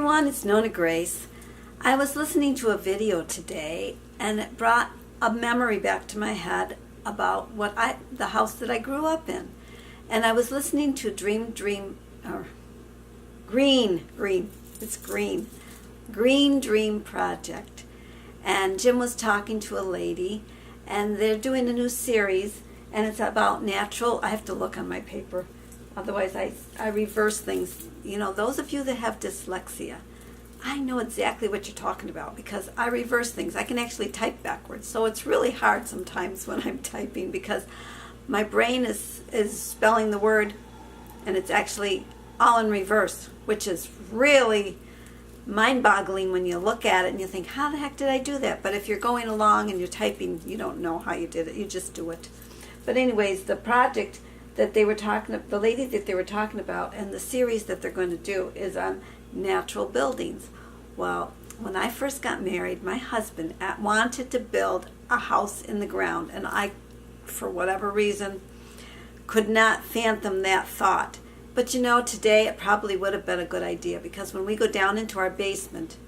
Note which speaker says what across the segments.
Speaker 1: everyone, it's NonnaGrace. I was listening to a video today and it brought a memory back to my head about the house that I grew up in. And I was listening to Green Dream Project. And Jim was talking to a lady and they're doing a new series and it's about natural. I have to look on my paper. Otherwise, I reverse things. You know, those of you that have dyslexia, I know exactly what you're talking about because I reverse things. I can actually type backwards. So it's really hard sometimes when I'm typing because my brain is spelling the word and it's actually all in reverse, which is really mind-boggling when you look at it and you think, how the heck did I do that? But if you're going along and you're typing, you don't know how you did it. You just do it. But anyways, the project that they were talking, the lady that they were talking about, and the series that they're going to do is on natural buildings. Well, when I first got married, my husband wanted to build a house in the ground, and I, for whatever reason, could not fathom that thought. But you know, today it probably would have been a good idea because when we go down into our basement,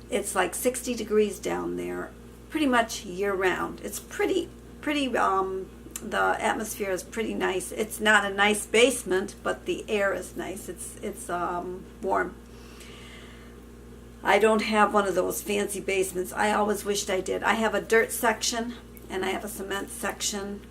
Speaker 1: it's like 60 degrees down there, pretty much year round. It's pretty the atmosphere is pretty nice. It's not a nice basement, but the air is nice. It's warm. I don't have one of those fancy basements. I always wished I did. I have a dirt section and I have a cement section,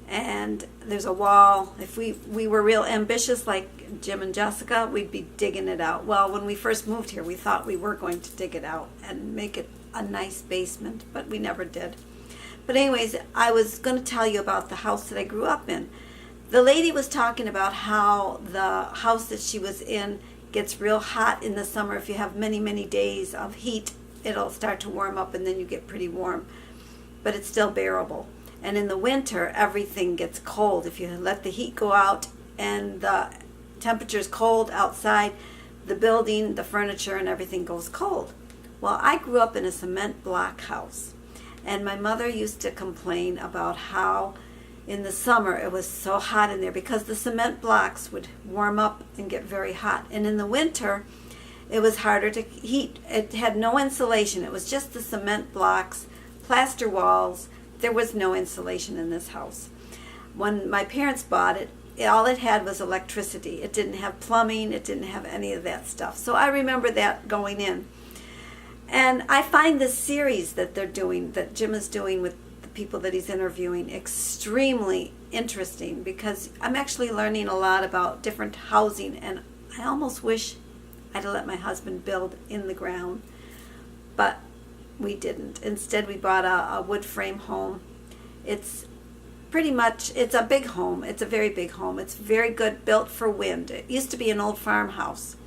Speaker 1: and there's a wall. If we were real ambitious like Jim and Jessica, we'd be digging it out. Well, when we first moved here, we thought we were going to dig it out and make it a nice basement, but we never did. But anyways, I was going to tell you about the house that I grew up in. The lady was talking about how the house that she was in gets real hot in the summer. If you have many, many days of heat, it'll start to warm up and then you get pretty warm. But it's still bearable. And in the winter, everything gets cold. If you let the heat go out and the temperature's cold outside, the building, the furniture, and everything goes cold. Well, I grew up in a cement block house. And my mother used to complain about how in the summer it was so hot in there because the cement blocks would warm up and get very hot. And in the winter, it was harder to heat. It had no insulation. It was just the cement blocks, plaster walls. There was no insulation in this house. When my parents bought it, all it had was electricity. It didn't have plumbing. It didn't have any of that stuff. So I remember that going in. And I find this series that they're doing, that Jim is doing with the people that he's interviewing, extremely interesting because I'm actually learning a lot about different housing, and I almost wish I'd let my husband build in the ground, but we didn't. Instead, we bought a wood frame home. It's pretty much, it's a big home. It's a very big home. It's very good, built for wind. It used to be an old farmhouse.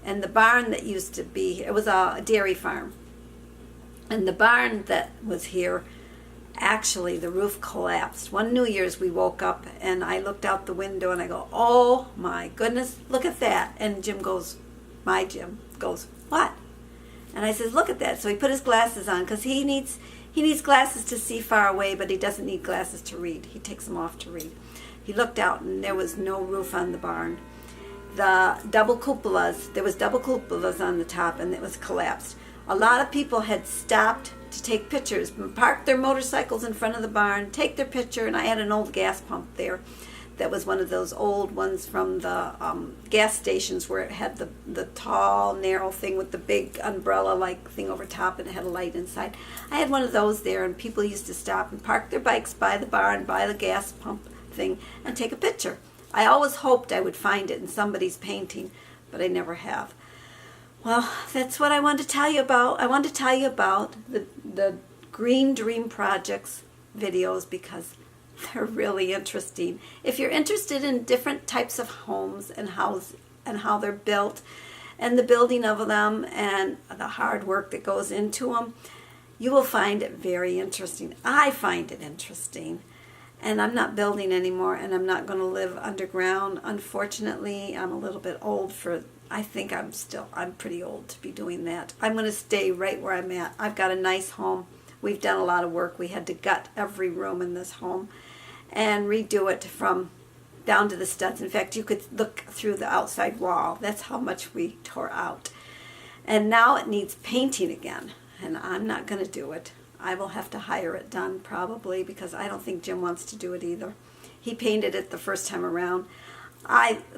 Speaker 1: And the barn that used to be, it was a dairy farm. And the barn that was here, actually the roof collapsed. One New Year's we woke up and I looked out the window and I go, oh my goodness, look at that. And Jim goes, what? And I says, look at that. So he put his glasses on because he needs glasses to see far away, but he doesn't need glasses to read. He takes them off to read. He looked out and there was no roof on the barn. The double cupolas, there was double cupolas on the top and it was collapsed. A lot of people had stopped to take pictures, parked their motorcycles in front of the barn, take their picture, and I had an old gas pump there that was one of those old ones from the gas stations where it had the tall, narrow thing with the big umbrella-like thing over top and it had a light inside. I had one of those there and people used to stop and park their bikes by the barn, by the gas pump thing, and take a picture. I always hoped I would find it in somebody's painting, but I never have. Well, that's what I wanted to tell you about. I wanted to tell you about the Green Dream Project's videos because they're really interesting. If you're interested in different types of homes and how they're built and the building of them and the hard work that goes into them, you will find it very interesting. I find it interesting. And I'm not building anymore, and I'm not going to live underground. Unfortunately, I'm a little bit old for, I think I'm pretty old to be doing that. I'm going to stay right where I'm at. I've got a nice home. We've done a lot of work. We had to gut every room in this home and redo it from down to the studs. In fact, you could look through the outside wall. That's how much we tore out. And now it needs painting again, and I'm not going to do it. I will have to hire it done probably, because I don't think Jim wants to do it either. He painted it the first time around.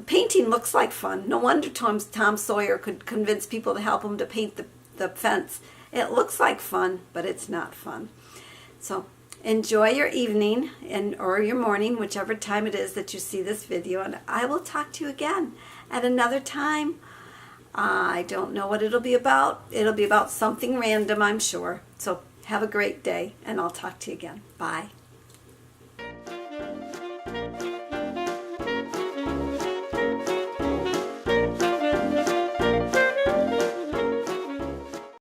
Speaker 1: Painting looks like fun. No wonder Tom Sawyer could convince people to help him to paint the fence. It looks like fun, but it's not fun. So enjoy your evening or your morning, whichever time it is that you see this video, and I will talk to you again at another time. I don't know what it'll be about. It'll be about something random, I'm sure. So have a great day, and I'll talk to you again. Bye.